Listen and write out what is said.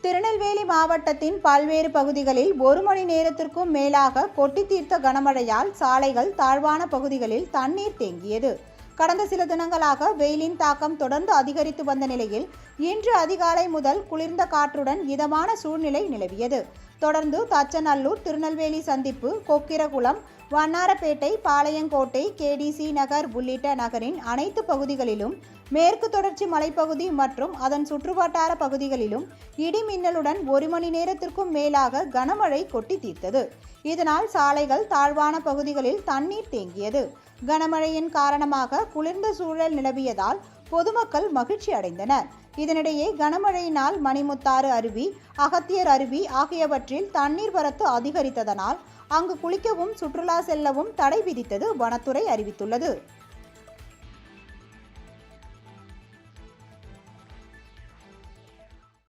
திருநெல்வேலி மாவட்டத்தின் பல்வேறு பகுதிகளில் 1 மணி நேரத்திற்கும் மேலாக கொட்டி தீர்த்த கனமழையால் சாலைகள், தாழ்வான பகுதிகளில் தண்ணீர் தேங்கியது. கடந்த சில தினங்களாக வெயிலின் தாக்கம் தொடர்ந்து அதிகரித்து வந்த நிலையில் இன்று அதிகாலை முதல் குளிர்ந்த காற்றுடன் இதமான சூழ்நிலை நிலவியது. தொடர்ந்து தச்சநல்லூர், திருநெல்வேலி சந்திப்பு, கொக்கிரகுளம், வண்ணாரப்பேட்டை, பாளையங்கோட்டை, கேடிசி நகர் உள்ளிட்ட நகரின் அனைத்து பகுதிகளிலும், மேற்கு தொடர்ச்சி மலைப்பகுதி மற்றும் அதன் சுற்றுவட்டார பகுதிகளிலும் இடி மின்னலுடன் 1 மணி நேரத்திற்கும் மேலாக கனமழை கொட்டி தீர்த்தது. இதனால் சாலைகள், தாழ்வான பகுதிகளில் தண்ணீர் தேங்கியது. கனமழையின் காரணமாக குளிர்ந்த சூழல் நிலவியதால் பொதுமக்கள் மகிழ்ச்சி அடைந்தனர். இதனிடையே கனமழையினால் மணிமுத்தாறு அருவி, அகத்தியர் அருவி ஆகியவற்றில் தண்ணீர் வரத்து அதிகரித்ததனால் அங்கு குளிக்கவும், சுற்றுலா செல்லவும் தடை விதித்தது வனத்துறை அறிவித்துள்ளது.